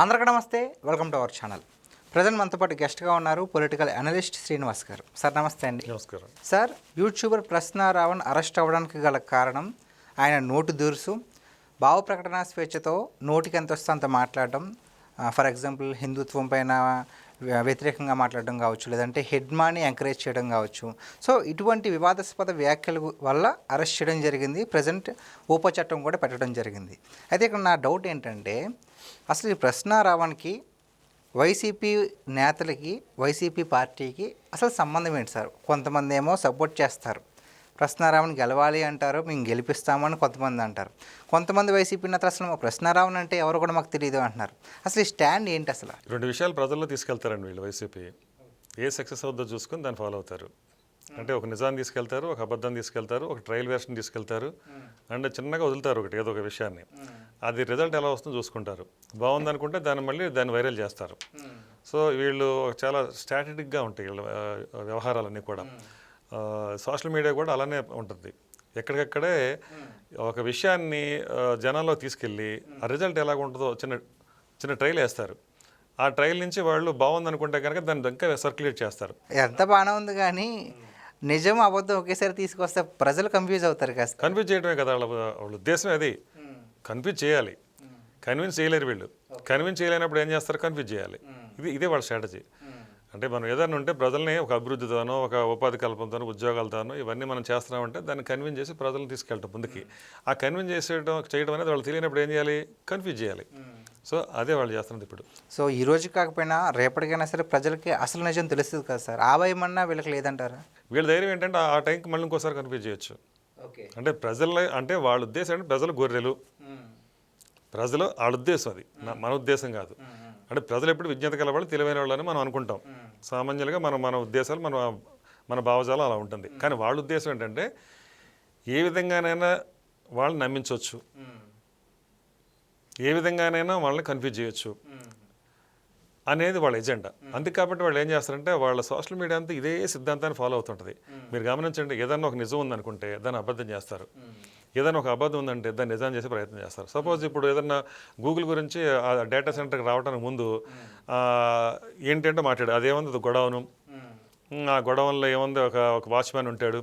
అందరికీ నమస్తే, welcome to our channel. Present మనతో పాటు గెస్ట్గా ఉన్నారు పొలిటికల్ అనలిస్ట్ శ్రీనివాస్ గారు. సార్ నమస్తే అండి. నమస్కారం సార్, యూట్యూబర్ ప్రశ్న రావణ్ అరెస్ట్ అవ్వడానికి గల కారణం ఆయన నోటు దూరుసు, భావ ప్రకటన స్వేచ్ఛతో నోటికి ఎంత వస్తే అంత మాట్లాడడం, ఫర్ ఎగ్జాంపుల్ హిందుత్వం పైన వ్యతిరేకంగా మాట్లాడడం కావచ్చు, లేదంటే హెడ్మాని ఎంకరేజ్ చేయడం కావచ్చు. సో ఇటువంటి వివాదాస్పద వ్యాఖ్యల వల్ల అరెస్ట్ చేయడం జరిగింది. ప్రజెంట్ ఊప చట్టం కూడా పెట్టడం జరిగింది. అయితే ఇక్కడ నా డౌట్ ఏంటంటే, అసలు ఈ ప్రశ్న రావణ్కి వైసీపీ నేతలకి వైసీపీ పార్టీకి అసలు సంబంధం ఏంటి సార్? కొంతమంది ఏమో సపోర్ట్ చేస్తారు, ప్రశ్నారావుని గెలవాలి అంటారు, మేము గెలిపిస్తామని కొంతమంది అంటారు. కొంతమంది వైసీపీ నేతలు అసలు ప్రశ్నారావుని అంటే ఎవరు కూడా మాకు తెలియదు అంటున్నారు. అసలు ఈ స్టాండ్ ఏంటి? అసలు రెండు విషయాలు ప్రజల్లో తీసుకెళ్తారండి వీళ్ళు. వైసీపీ ఏ సక్సెస్ అవుద్దో చూసుకొని దాన్ని ఫాలో అవుతారు. అంటే ఒక నిజాన్ని తీసుకెళ్తారు, ఒక అబద్ధం తీసుకెళ్తారు, ఒక ట్రయల్ వెర్షన్ తీసుకెళ్తారు, అండ్ చిన్నగా వదులుతారు ఒకటి ఏదో ఒక విషయాన్ని. అది రిజల్ట్ ఎలా వస్తుందో చూసుకుంటారు. బాగుందనుకుంటే దాన్ని వైరల్ చేస్తారు. సో వీళ్ళు చాలా స్ట్రాటజిక్గా ఉంటాయి వీళ్ళ వ్యవహారాలన్నీ కూడా. సోషల్ మీడియా కూడా అలానే ఉంటుంది. ఎక్కడికక్కడే ఒక విషయాన్ని జనాల్లో తీసుకెళ్ళి ఆ రిజల్ట్ ఎలాగ ఉంటుందో చిన్న ట్రయల్ వేస్తారు. ఆ ట్రయల్ నుంచి వాళ్ళు బాగుందనుకుంటే కనుక దాన్ని ఇంకా సర్క్యులేట్ చేస్తారు. ఎంత బాగానే ఉంది, కానీ నిజం అబద్ధం ఒకేసారి తీసుకొస్తే ప్రజలు కన్ఫ్యూజ్ అవుతారు కదా. కన్ఫ్యూజ్ చేయడమే కదా వాళ్ళ ఉద్దేశమే. అది కన్ఫ్యూజ్ చేయాలి. కన్విన్స్ చేయలేరు వీళ్ళు. కన్విన్స్ చేయలేనప్పుడు ఏం చేస్తారు? కన్ఫ్యూజ్ చేయాలి. ఇదే వాళ్ళ స్ట్రాటజీ. అంటే మనం ఏదైనా ఉంటే ప్రజల్ని ఒక అభివృద్ధితోనో, ఒక ఉపాధి కల్పనతోనో, ఉద్యోగాలతోనో ఇవన్నీ మనం చేస్తున్నామంటే దాన్ని కన్విన్స్ చేసి ప్రజలను తీసుకెళ్తాం ముందుకి. ఆ కన్విన్స్ చేయడం అనేది వాళ్ళు తెలియనప్పుడు ఏం చేయాలి? కన్ఫ్యూజ్ చేయాలి. సో అదే వాళ్ళు చేస్తున్నది ఇప్పుడు. సో ఈ రోజు కాకపోయినా రేపటికైనా సరే ప్రజలకి అసలు నిజం తెలుస్తుంది కదా సార్. ఆ భయమన్నా వీళ్ళకి లేదంటారా? వీళ్ళ ధైర్యం ఏంటంటే ఆ టైంకి మళ్ళీ ఇంకోసారి కన్ఫ్యూజ్ చేయొచ్చు. అంటే అంటే వాళ్ళ ఉద్దేశం అంటే ప్రజలు గొర్రెలు, ప్రజలు వాళ్ళ ఉద్దేశం. అది మన ఉద్దేశం కాదు. అంటే ప్రజలు ఎప్పుడు విజ్ఞత కలవాళ్ళు, తెలివైన వాళ్ళని మనం అనుకుంటాం. సామాన్యులుగా మన ఉద్దేశాలు, మన భావజాలం అలా ఉంటుంది. కానీ వాళ్ళ ఉద్దేశం ఏంటంటే ఏ విధంగానైనా వాళ్ళని నమ్మించవచ్చు, ఏ విధంగానైనా వాళ్ళని కన్ఫ్యూజ్ చేయొచ్చు అనేది వాళ్ళ ఎజెండా. అందుకే కాబట్టి వాళ్ళు ఏం చేస్తారంటే వాళ్ళ సోషల్ మీడియా అంతా ఇదే సిద్ధాంతాన్ని ఫాలో అవుతుంటుంది. మీరు గమనించండి, ఏదన్నా ఒక నిజం ఉందనుకుంటే దాన్ని అబద్ధం చేస్తారు, ఏదైనా ఒక అబద్ధం ఉందంటే దాన్ని నిజం చేసే ప్రయత్నం చేస్తారు. సపోజ్ ఇప్పుడు ఏదన్నా గూగుల్ గురించి ఆ డేటా సెంటర్కి రావడానికి ముందు ఏంటంటే మాట్లాడు, అదేముంది గొడవను, ఆ గొడవల్లో ఏముంది, ఒక వాచ్మ్యాన్ ఉంటాడు,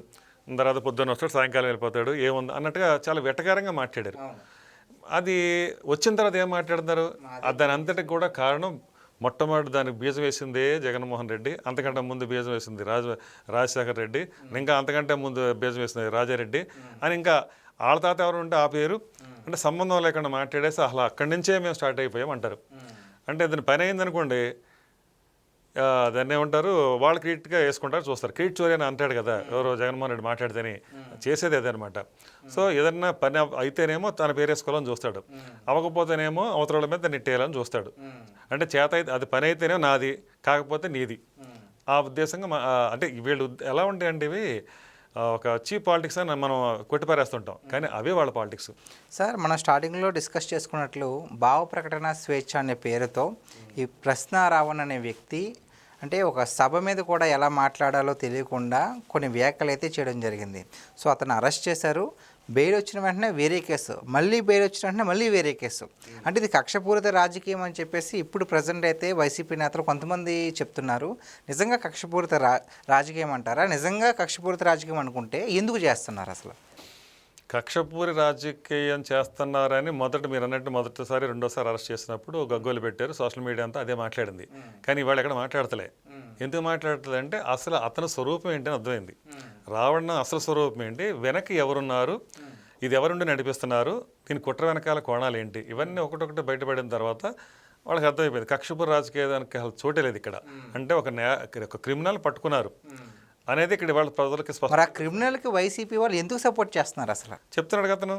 తర్వాత పొద్దున్న వస్తాడు, సాయంకాలం వెళ్ళిపోతాడు, ఏముంది అన్నట్టుగా చాలా వెటకారంగా మాట్లాడారు. అది వచ్చిన తర్వాత ఏం మాట్లాడుతున్నారు? దాని అంతటికి కూడా కారణం మొట్టమొదటి దానికి బీజం వేసిందే జగన్మోహన్ రెడ్డి, అంతకంటే ముందు బీజం వేసింది రాజశేఖర్ రెడ్డి, ఇంకా అంతకంటే ముందు బీజం వేసింది రాజారెడ్డి అని, ఇంకా వాళ్ళ తాత ఎవరు ఉంటే ఆ పేరు, అంటే సంబంధం లేకుండా మాట్లాడేసి అసలు అక్కడి నుంచే మేము స్టార్ట్ అయిపోయాం అంటారు. అంటే దాని పని అయిందనుకోండి, దాన్ని ఏమంటారు, వాళ్ళు క్రియేట్గా వేసుకుంటారు, చూస్తారు. క్రియేట్ చోరీ అని అంటాడు కదా ఎవరో జగన్మోహన్ రెడ్డి మాట్లాడితేనే, చేసేది అదనమాట. సో ఏదన్నా పని అయితేనేమో తన పేరు వేసుకోవాలని చూస్తాడు, అవ్వకపోతేనేమో అవతల మీద నెట్టేయాలని చూస్తాడు. అంటే చేత అయితే అది పని అయితేనే నాది, కాకపోతే నీది, ఆ ఉద్దేశంగా. అంటే వీళ్ళు ఎలా ఉంటాయంటే ఇవి ఒక చీప్ పాలిటిక్స్ అని మనం కొట్టిపారేస్తుంటాం, కానీ అవే వాళ్ళ పాలిటిక్స్. సార్, మనం స్టార్టింగ్లో డిస్కస్ చేసుకున్నట్లు భావ ప్రకటన స్వేచ్ఛ అనే పేరుతో ఈ ప్రశ్న రావణ్ అనే వ్యక్తి అంటే ఒక సభ మీద కూడా ఎలా మాట్లాడాలో తెలియకుండా కొన్ని వ్యాఖ్యలు అయితే చేయడం జరిగింది. సో అతను అరెస్ట్ చేశారు, బెయిల్ వచ్చిన వెంటనే వేరే కేసు, మళ్ళీ బెయిల్ వచ్చిన వెంటనే మళ్ళీ వేరే కేసు. అంటే ఇది కక్షపూరిత రాజకీయం అని చెప్పేసి ఇప్పుడు ప్రజెంట్ అయితే వైసీపీ నేతలు కొంతమంది చెప్తున్నారు. నిజంగా కక్షపూరిత రాజకీయం అంటారా? నిజంగా కక్షపూరిత రాజకీయం అనుకుంటే ఎందుకు చేస్తున్నారు? అసలు కక్షపూరి రాజకీయం చేస్తున్నారని మీరు అన్నట్టు మొదటిసారి రెండోసారి అరెస్ట్ చేసినప్పుడు గగ్గోలు పెట్టారు, సోషల్ మీడియా అంతా అదే మాట్లాడింది. కానీ ఇవాళ ఎక్కడ మాట్లాడతలే. ఎందుకు మాట్లాడుతుంది అంటే అసలు అతని స్వరూపం ఏంటి అని అర్థమైంది. రావణ అసలు స్వరూపం ఏంటి, వెనక్కి ఎవరున్నారు, ఇది ఎవరుండి నడిపిస్తున్నారు, దీని కుట్ర వెనకాల కోణాలు ఏంటి, ఇవన్నీ ఒకటొకటి బయటపడిన తర్వాత వాళ్ళకి అర్థమైపోయింది కక్షపూర రాజకీయానికి అసలు చోటే లేదు ఇక్కడ. అంటే ఒక క్రిమినల్ పట్టుకున్నారు అనేది ఇక్కడ వాళ్ళ ప్రజలకి స్పష్టం. ఆ క్రిమినల్కి వైసీపీ వాళ్ళు ఎందుకు సపోర్ట్ చేస్తున్నారు? అసలు చెప్తున్నాడు అతను,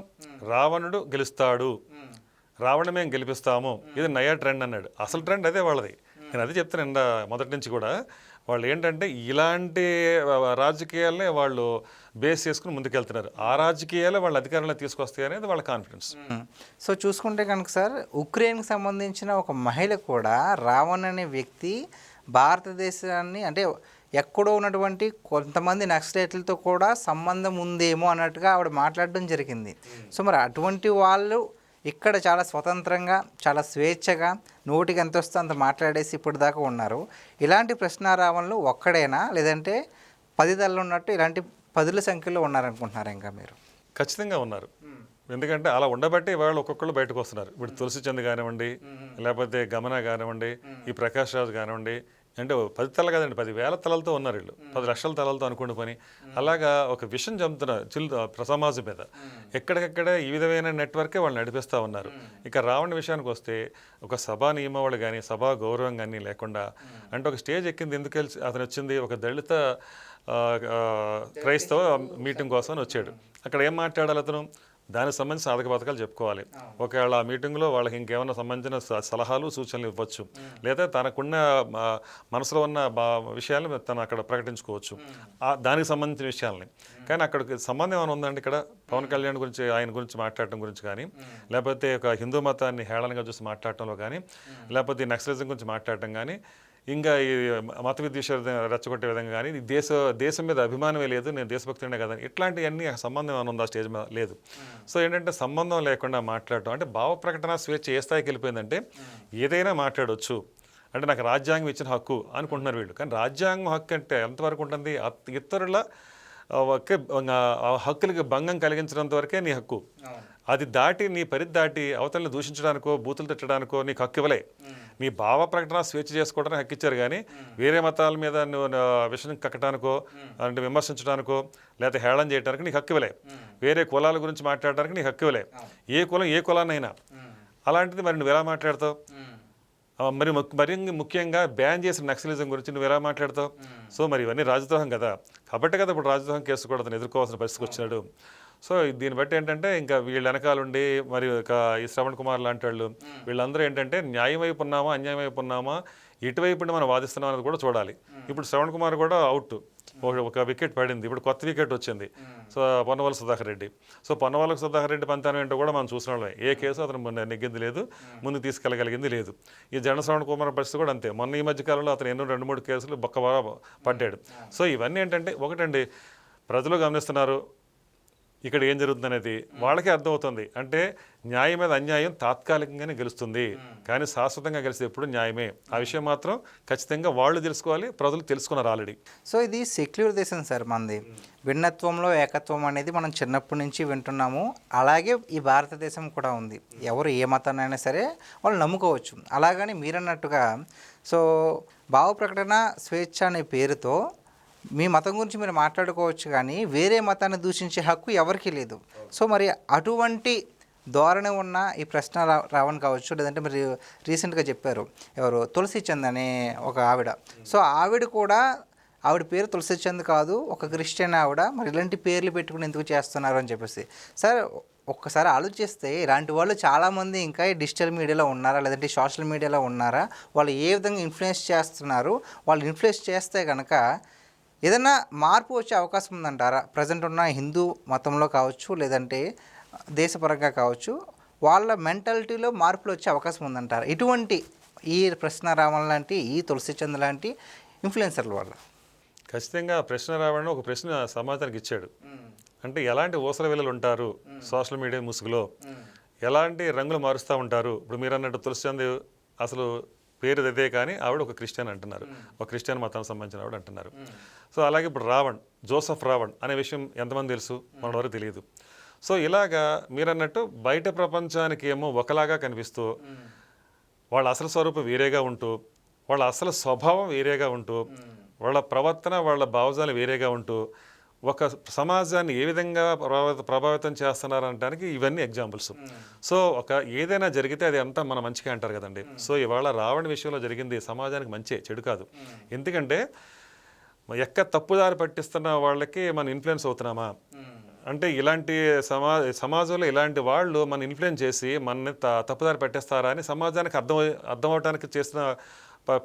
రావణుడు గెలుస్తాడు, రావణ మేము గెలిపిస్తాము, ఇది నయా ట్రెండ్ అన్నాడు. అసలు ట్రెండ్ అదే వాళ్ళది. నేను అదే చెప్తాను మొదటి నుంచి కూడా. వాళ్ళు ఏంటంటే ఇలాంటి రాజకీయాలనే వాళ్ళు బేస్ చేసుకుని ముందుకెళ్తున్నారు. ఆ రాజకీయాలే వాళ్ళ అధికారంలో తీసుకొస్తాయి అనేది వాళ్ళ కాన్ఫిడెన్స్. సో చూసుకుంటే కనుక సార్, ఉక్రెయిన్కి సంబంధించిన ఒక మహిళ కూడా రావణ్ అనే వ్యక్తి భారతదేశాన్ని అంటే ఎక్కడో ఉన్నటువంటి కొంతమంది నక్సలైట్లతో కూడా సంబంధం ఉందేమో అన్నట్టుగా ఆవిడ మాట్లాడడం జరిగింది. సో మరి అటువంటి వాళ్ళు ఇక్కడ చాలా స్వతంత్రంగా చాలా స్వేచ్ఛగా నోటికి ఎంత వస్తే అంత మాట్లాడేసి ఇప్పుడు దాకా ఉన్నారు. ఇలాంటి ప్రశ్నారావణలు ఒక్కడేనా, లేదంటే 10 తలలు ఉన్నట్టు ఇలాంటి 10ల సంఖ్యలో ఉన్నారనుకుంటున్నారా ఇంకా మీరు? ఖచ్చితంగా ఉన్నారు. ఎందుకంటే అలా ఉండబట్టి వాళ్ళు ఒక్కొక్కళ్ళు బయటకు వస్తున్నారు. ఇప్పుడు తులసి చంద్ కానివ్వండి, లేకపోతే గమన కానివ్వండి, ఈ ప్రకాష్ రాజు కానివ్వండి, అంటే 10 తలలు కాదండి, 10,000 తలలతో ఉన్నారు వీళ్ళు, 10 లక్షల తలలతో అనుకునే పని. అలాగా ఒక విషయం చంపుతున్నారు సమాజం మీద. ఎక్కడికక్కడ ఈ విధమైన నెట్వర్కే వాళ్ళు నడిపిస్తూ ఉన్నారు. ఇక రావణ విషయానికి వస్తే ఒక సభా నియమావళి కానీ సభా గౌరవం కానీ లేకుండా, అంటే ఒక స్టేజ్ ఎక్కింది ఎందుకు అతను వచ్చింది, ఒక దళిత క్రైస్తవ మీటింగ్ కోసం వచ్చాడు. అక్కడ ఏం మాట్లాడాలి అతను, దానికి సంబంధించిన సాధక పథకాలు చెప్పుకోవాలి. ఒకవేళ ఆ మీటింగ్లో వాళ్ళకి ఇంకేమైనా సంబంధించిన సలహాలు సూచనలు ఇవ్వచ్చు, లేదా తనకున్న మనసులో ఉన్న విషయాలను తను అక్కడ ప్రకటించుకోవచ్చు, దానికి సంబంధించిన విషయాలని. కానీ అక్కడికి సంబంధం ఏమైనా ఉందండి ఇక్కడ పవన్ కళ్యాణ్ గురించి, ఆయన గురించి మాట్లాడటం గురించి కానీ, లేకపోతే ఒక హిందూ మతాన్ని హేళనగా చూసి మాట్లాడటంలో కానీ, లేకపోతే నక్సలిజం గురించి మాట్లాడటం కానీ, ఇంకా ఈ మత విద్వేష రెచ్చగొట్టే విధంగా కానీ, దేశం మీద అభిమానమే లేదు, నేను దేశభక్తుడే కదా, ఇట్లాంటివన్నీ సంబంధం ఏమైనా ఉందా స్టేజ్ మీద? లేదు. సో ఏంటంటే సంబంధం లేకుండా మాట్లాడటం, అంటే భావ ప్రకటన స్వేచ్ఛ ఏ స్థాయికి వెళ్ళిపోయిందంటే ఏదైనా మాట్లాడవచ్చు, అంటే నాకు రాజ్యాంగం ఇచ్చిన హక్కు అనుకుంటున్నారు వీళ్ళు. కానీ రాజ్యాంగం హక్కు అంటే ఎంతవరకు ఉంటుంది, ఇతరుల హక్కులకి భంగం కలిగించినంత వరకే నీ హక్కు. అది దాటి నీ పరిధి దాటి అవతలని దూషించడానికో బూతులు తిట్టడానికో నీకు హక్కు ఇవ్వలే. నీ భావ ప్రకటన స్వేచ్ఛ చేసుకోవడానికి హక్కు ఇచ్చారు, కానీ వేరే మతాల మీద నువ్వు విషయం కక్కడానికో, అంటే విమర్శించడానికో, లేకపోతే హేళన చేయడానికి నీకు హక్కు ఇవ్వలే. వేరే కులాల గురించి మాట్లాడడానికి నీకు హక్కు ఇవ్వలే. ఏ కులం ఏ కులాన్నైనా. అలాంటిది మరి నువ్వు ఎలా మాట్లాడతావు? మరి ముఖ్యంగా బ్యాన్ చేసిన నక్సలిజం గురించి నువ్వు ఎలా మాట్లాడతావు? సో మరి ఇవన్నీ రాజద్రోహం కదా. కాబట్టి కదా ఇప్పుడు రాజద్రోహం కేసు కూడా అతను ఎదుర్కోవాల్సిన పరిస్థితికి వచ్చినాడు. సో దీన్ని బట్టి ఏంటంటే ఇంకా వీళ్ళ వెనకాలండి మరి ఈ శ్రవణ్ కుమార్ లాంటి వాళ్ళు వీళ్ళందరూ ఏంటంటే న్యాయం వైపు ఉన్నామా అన్యాయం వైపు ఉన్నామా, ఇటువైపు మనం వాదిస్తున్నాం అనేది కూడా చూడాలి. ఇప్పుడు శ్రవణ్ కుమార్ కూడా అవుట్, ఒక వికెట్ పడింది, ఇప్పుడు కొత్త వికెట్ వచ్చింది. సో పొన్నవల సుధాకర్ రెడ్డి. సో పొన్నవల సుధాకర్ రెడ్డి పంతానం ఏంటో కూడా మనం చూసిన వాళ్ళమే. ఏ కేసు అతను నెగ్గింది లేదు, ముందుకు తీసుకెళ్ళగలిగింది లేదు. ఈ శ్రవణ్ కుమార్ పరిస్థితి కూడా అంతే. మొన్న ఈ మధ్యకాలంలో అతను ఎన్నో 2-3 కేసులు పడ్డాడు. సో ఇవన్నీ ఏంటంటే ఒకటండి, ప్రజలు గమనిస్తున్నారు ఇక్కడ ఏం జరుగుతుంది అనేది, వాళ్ళకే అర్థమవుతుంది. అంటే న్యాయం మీద అన్యాయం తాత్కాలికంగానే గెలుస్తుంది, కానీ శాశ్వతంగా గెలిచేది ఎప్పుడు న్యాయమే. ఆ విషయం మాత్రం ఖచ్చితంగా వాళ్ళు తెలుసుకోవాలి, ప్రజలు తెలుసుకున్నారు ఆల్రెడీ. సో ఇది సెక్యులర్ దేశం సార్ మనది. భిన్నత్వంలో ఏకత్వం అనేది మనం చిన్నప్పటి నుంచి వింటున్నాము. అలాగే ఈ భారతదేశం కూడా ఉంది. ఎవరు ఏ మతాన్నైనా సరే వాళ్ళు నమ్ముకోవచ్చు. అలాగని మీరన్నట్టుగా సో భావ ప్రకటన స్వేచ్ఛ అనే పేరుతో మీ మతం గురించి మీరు మాట్లాడుకోవచ్చు, కానీ వేరే మతాన్ని దూషించే హక్కు ఎవరికీ లేదు. సో మరి అటువంటి ధోరణి ఉన్న ఈ ప్రశ్న రావణ్ కావచ్చు, లేదంటే మీరు రీసెంట్గా చెప్పారు ఎవరు తులసి చంద్ అనే ఒక ఆవిడ. సో ఆవిడ పేరు తులసి చంద్ కాదు, ఒక క్రిస్టియన్ ఆవిడ. మరి ఇలాంటి పేర్లు పెట్టుకుని ఎందుకు చేస్తున్నారు అని చెప్పేసి సార్ ఒక్కసారి ఆలోచిస్తే ఇలాంటి వాళ్ళు చాలామంది ఇంకా ఈ డిజిటల్ మీడియాలో ఉన్నారా, లేదంటే సోషల్ మీడియాలో ఉన్నారా, వాళ్ళు ఏ విధంగా ఇన్ఫ్లుయెన్స్ చేస్తున్నారు, వాళ్ళు ఇన్ఫ్లుయెన్స్ చేస్తే కనుక ఏదైనా మార్పు వచ్చే అవకాశం ఉందంటారా? ప్రజెంట్ ఉన్న హిందూ మతంలో కావచ్చు, లేదంటే దేశపరంగా కావచ్చు, వాళ్ళ మెంటాలిటీలో మార్పులు వచ్చే అవకాశం ఉందంటారా ఇటువంటి ఈ ప్రశ్న రావణ్ లాంటి, ఈ తులసి చంద్ లాంటి ఇన్ఫ్లుయెన్సర్ల వల్ల? ఖచ్చితంగా ప్రశ్న రావణ్ ఒక ప్రశ్న సమాజానికి ఇచ్చాడు. అంటే ఎలాంటి ఊసల విల్లలు ఉంటారు సోషల్ మీడియా ముసుగులో, ఎలాంటి రంగులు మారుస్తూ ఉంటారు. ఇప్పుడు మీరు అన్నట్టు తులసి చంద్ అసలు పేరు అదే, కానీ ఆవిడ ఒక క్రిస్టియన్ అంటున్నారు, ఒక క్రిస్టియన్ మతానికి సంబంధించిన ఆవిడ అంటున్నారు. సో అలాగే ఇప్పుడు జోసెఫ్ రావణ్ అనే విషయం ఎంతమంది తెలుసు, మన వరకు తెలియదు. సో ఇలాగా మీరన్నట్టు బయట ప్రపంచానికి ఏమో ఒకలాగా కనిపిస్తూ, వాళ్ళ అసలు స్వరూపం వేరేగా ఉంటూ, వాళ్ళ అసలు స్వభావం వేరేగా ఉంటూ, వాళ్ళ ప్రవర్తన వాళ్ళ భావజాలు వేరేగా ఉంటూ ఒక సమాజాన్ని ఏ విధంగా ప్రభావితం చేస్తున్నారనడానికి ఇవన్నీ ఎగ్జాంపుల్స్. సో ఏదైనా జరిగితే అది అంతా మన మంచిగా అంటారు కదండి. సో ఇవాళ రావణ విషయంలో జరిగింది సమాజానికి మంచి, చెడు కాదు. ఎందుకంటే తప్పుదారి పట్టిస్తున్న వాళ్ళకి మనం ఇన్ఫ్లుయెన్స్ అవుతున్నామా అంటే, ఇలాంటి సమాజంలో ఇలాంటి వాళ్ళు మన ఇన్ఫ్లుయెన్స్ చేసి మనని తప్పుదారి పట్టేస్తారా అని సమాజానికి అర్థం అవడానికి చేసిన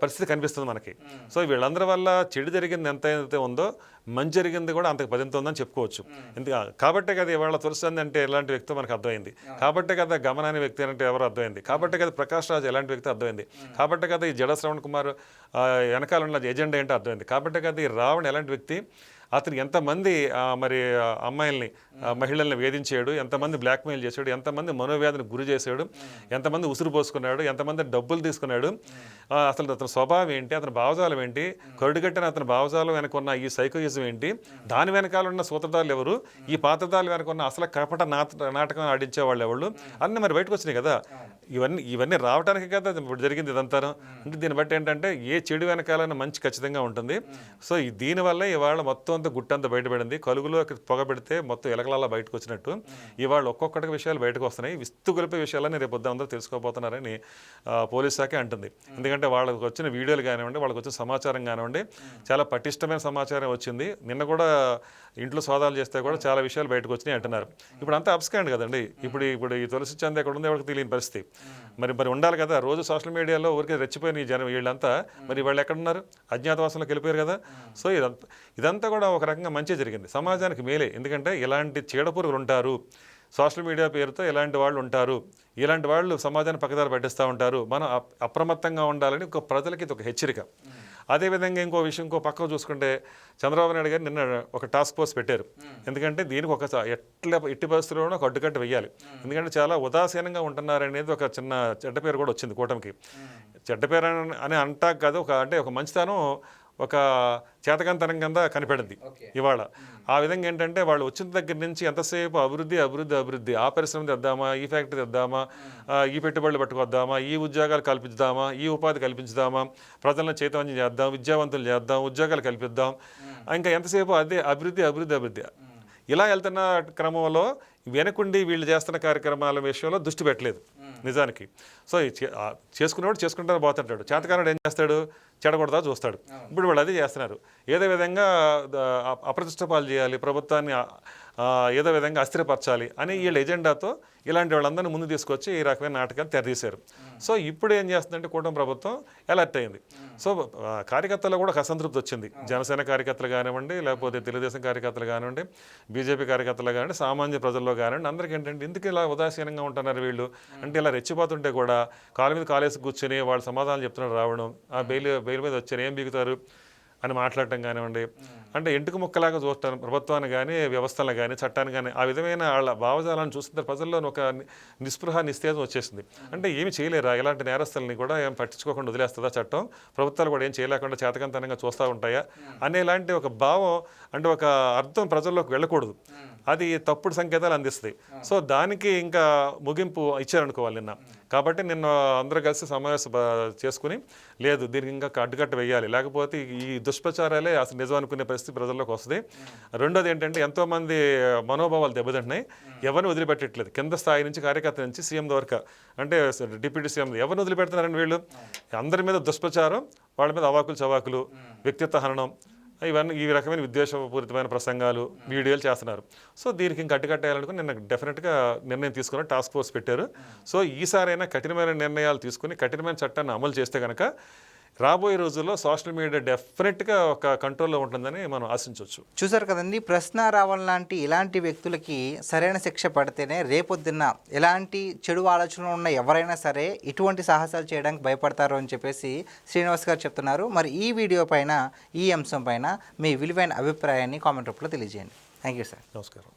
పరిస్థితి కనిపిస్తుంది మనకి. సో వీళ్ళందరి వల్ల చెడు జరిగింది ఎంతైతే ఉందో మంచి జరిగింది కూడా అంతకు 10 ఉందని చెప్పుకోవచ్చు. కాబట్టే కదా ఇవాళ తులసి చంద్ అంటే ఎలాంటి వ్యక్తి మనకు అర్థమైంది, కాబట్టే కదా గమన అనే వ్యక్తి అంటే ఎవరు అర్థమైంది, కాబట్టే కదా ప్రకాష్ రాజ్ ఎలాంటి వ్యక్తి అర్థమైంది, కాబట్టే కదా ఈ శ్రవణ్ కుమార్ వెనకాల ఉన్న ఎజెండా ఏంటో అర్థమైంది, కాబట్టే కదా ఈ రావణ్ ఎలాంటి వ్యక్తి అతను ఎంతమంది మరి అమ్మాయిల్ని మహిళల్ని వేధించాడు, ఎంతమంది బ్లాక్మెయిల్ చేశాడు, ఎంతమంది మనోవ్యాధిని గురి చేశాడు, ఎంతమంది ఉసురు పోసుకున్నాడు, ఎంతమంది డబ్బులు తీసుకున్నాడు, అసలు అతని స్వభావం ఏంటి, అతని భావజాలం ఏంటి, కరుడుగట్టిన అతని భావజాలం వెనక ఉన్న ఈ సైకోయిజం ఏంటి, దాని వెనకాల ఉన్న సూత్రధారులు ఎవరు, ఈ పాత్రధారులు వెనక ఉన్న అసలు కపట నాటకం ఆడించే వాళ్ళు ఎవరు అన్నీ మరి బయటకు వచ్చినాయి కదా. ఇవన్నీ రావడానికి కదా ఇప్పుడు జరిగింది ఇదంతా. అంటే దీన్ని బట్టి ఏంటంటే ఏ చెడు వెనకాలన్న మంచి ఖచ్చితంగా ఉంటుంది. సో దీనివల్ల ఇవాళ మొత్తం అంతా గుట్టంతా బయటపడింది. కలుగులో పొగ పెడితే మొత్తం ఎలకలలా బయటకు వచ్చినట్టు ఇవాళ ఒక్కొక్కటి విషయాలు బయటకు వస్తున్నాయి. విస్తు గొలిపే విషయాలని రేపు పొద్దున అందరూ తెలుసుకోబోతున్నారని పోలీస్ శాఖ అంటుంది. ఎందుకంటే వాళ్ళకి వచ్చిన వీడియోలు కానివ్వండి, వాళ్ళకి వచ్చిన సమాచారం కానివ్వండి, చాలా పటిష్టమైన సమాచారం వచ్చింది. నిన్న కూడా ఇంట్లో సోదాలు చేస్తే కూడా చాలా విషయాలు బయటకు వచ్చినాయి అంటున్నారు. ఇప్పుడు అంతా అప్స్కాండ్ కదండి. ఇప్పుడు ఈ తులసి చంద ఎక్కడ ఉందో వాళ్ళకి తెలియని పరిస్థితి. మరి ఉండాలి కదా. రోజు సోషల్ మీడియాలో ఊరికే రెచ్చిపోయిన ఈ జనం వీళ్ళంతా మరి వాళ్ళు ఎక్కడున్నారు, అజ్ఞాతవాసంలోకి వెళ్ళిపోయారు కదా. సో ఇదంతా కూడా ఒక రకంగా మంచి జరిగింది, సమాజానికి మేలే. ఎందుకంటే ఇలాంటి చీడపురుగులు ఉంటారు, సోషల్ మీడియా పేరుతో ఇలాంటి వాళ్ళు ఉంటారు, ఇలాంటి వాళ్ళు సమాజాన్ని పక్కదారి పట్టిస్తూ ఉంటారు. మనం అప్రమత్తంగా ఉండాలని ఒక ప్రజలకి ఇది ఒక హెచ్చరిక. అదేవిధంగా ఇంకో పక్కకు చూసుకుంటే చంద్రబాబు నాయుడు గారు నిన్న ఒక టాస్క్ ఫోర్స్ పెట్టారు. ఎందుకంటే దీనికి ఎట్టి పరిస్థితుల్లోనూ ఒక అడ్డుకట్ట వెయ్యాలి. ఎందుకంటే చాలా ఉదాసీనంగా ఉంటున్నారనేది ఒక చిన్న చెడ్డ పేరు కూడా వచ్చింది కూటమికి. చెడ్డ పేరు అని అంటాక కాదు, ఒక మంచితనం, ఒక చేతకంతనం కింద కనిపెడింది ఇవాళ. ఆ విధంగా ఏంటంటే వాళ్ళు వచ్చిన దగ్గర నుంచి ఎంతసేపు అభివృద్ధి, ఆ పరిశ్రమ తెద్దామా, ఈ ఫ్యాక్టరీ తెద్దామా, ఈ పెట్టుబడులు పట్టుకొద్దామా, ఈ ఉద్యోగాలు కల్పిద్దామా, ఈ ఉపాధి కల్పించుదామా, ప్రజలను చైతన్యం చేద్దాం, విద్యావంతులు చేద్దాం, ఉద్యోగాలు కల్పిద్దాం, ఇంకా ఎంతసేపు అదే అభివృద్ధి. ఇలా వెళ్తున్న క్రమంలో వెనకుండి వీళ్ళు చేస్తున్న కార్యక్రమాల విషయంలో దృష్టి పెట్టలేదు నిజానికి. సో చేసుకునేవాడు చేసుకుంటారు పోతుంటాడు, చేతకానుడు ఏం చేస్తాడు, చెడగొడతా చూస్తాడు. ఇప్పుడు వాళ్ళు అదే చేస్తున్నారు. ఏదో విధంగా అప్రతిష్ట పాలు చేయాలి, ప్రభుత్వాన్ని ఏదో విధంగా అస్థిరపరచాలి అని వీళ్ళ ఎజెండాతో ఇలాంటి వాళ్ళందరినీ ముందు తీసుకొచ్చి ఈ రకమైన నాటకాలు తెరదీశారు. సో ఇప్పుడు ఏం చేస్తుందంటే కూటమి ప్రభుత్వం అలర్ట్ అయింది. సో కార్యకర్తలు కూడా ఒక అసంతృప్తి వచ్చింది. జనసేన కార్యకర్తలు కానివ్వండి, లేకపోతే తెలుగుదేశం కార్యకర్తలు కానివ్వండి, బీజేపీ కార్యకర్తలు కానివ్వండి, సామాన్య ప్రజల్లో కానివ్వండి, అందరికీ ఏంటంటే ఎందుకు ఇలా ఉదాసీనంగా ఉంటున్నారు వీళ్ళు అంటే, ఇలా రెచ్చిపోతుంటే కూడా కాలు మీద కాలేసి కూర్చొని వాళ్ళు సమాధానం చెప్తున్నారు రావడం, ఆ బెయిల్ మీద వచ్చారు ఏం బిగుతారు అని మాట్లాడటం కానివ్వండి, అంటే ఎంటుకు ముక్కలాగా చూస్తాను ప్రభుత్వాన్ని కానీ, వ్యవస్థలను కానీ, చట్టాన్ని కానీ. ఆ విధమైన వాళ్ళ భావజాలను చూస్తుంటే ప్రజల్లో ఒక నిస్పృహ నిస్తేజం వచ్చేసింది. అంటే ఏమి చేయలేరా, ఇలాంటి నేరస్తుల్ని కూడా ఏం పట్టించుకోకుండా వదిలేస్తుందా చట్టం, ప్రభుత్వాలు కూడా ఏం చేయలేకుండా చేతకంతనంగా చూస్తూ ఉంటాయా అనేలాంటి ఒక భావం, అంటే ఒక అర్థం ప్రజల్లోకి వెళ్ళకూడదు. అది తప్పుడు సంకేతాలు అందిస్తుంది. సో దానికి ఇంకా ముగింపు ఇచ్చారనుకోవాలి నిన్న. కాబట్టి నిన్న అందరూ కలిసి సమావేశం చేసుకుని లేదు దీనికి ఇంకా అడ్డుకట్ట వేయాలి, లేకపోతే ఈ దుష్ప్రచారాలే అసలు నిజం అనుకునే పరిస్థితి ప్రజల్లోకి వస్తుంది. రెండోది ఏంటంటే ఎంతోమంది మనోభావాలు దెబ్బతింటున్నాయి, ఎవరిని వదిలిపెట్టట్లేదు. కింద స్థాయి నుంచి కార్యకర్త నుంచి సీఎం వరకు, అంటే డిప్యూటీ సీఎం ఎవరిని వదిలిపెడుతున్నారండి వీళ్ళు. అందరి మీద దుష్ప్రచారం, వాళ్ళ మీద అవాకులు చవాకులు, వ్యక్తిత్వ హననం, ఇవన్నీ ఈ రకమైన విద్వేషపూరితమైన ప్రసంగాలు, వీడియోలు చేస్తున్నారు. సో దీనికి ఇంకా అడ్డుకట్టేయాలనుకుని నిన్న డెఫినెట్గా నిర్ణయం తీసుకుని టాస్క్ ఫోర్స్ పెట్టారు. సో ఈసారైనా కఠినమైన నిర్ణయాలు తీసుకుని కఠినమైన చట్టాన్ని అమలు చేస్తే కనుక రాబోయే రోజుల్లో సోషల్ మీడియా డెఫినెట్గా ఒక కంట్రోల్లో ఉంటుందని మనం ఆశించవచ్చు. చూసారు కదండి, ప్రశ్న రావల్ లాంటి ఇలాంటి వ్యక్తులకి సరైన శిక్ష పడితేనే రేపొద్దున్న ఎలాంటి చెడు ఆలోచనలు ఉన్న ఎవరైనా సరే ఇటువంటి సాహసాలు చేయడానికి భయపడతారు అని చెప్పేసి శ్రీనివాస్ గారు చెప్తున్నారు. మరి ఈ వీడియో పైన, ఈ అంశం పైన మీ విలువైన అభిప్రాయాన్ని కామెంట్ రూపంలో తెలియజేయండి. Thank you sir. నమస్కారం.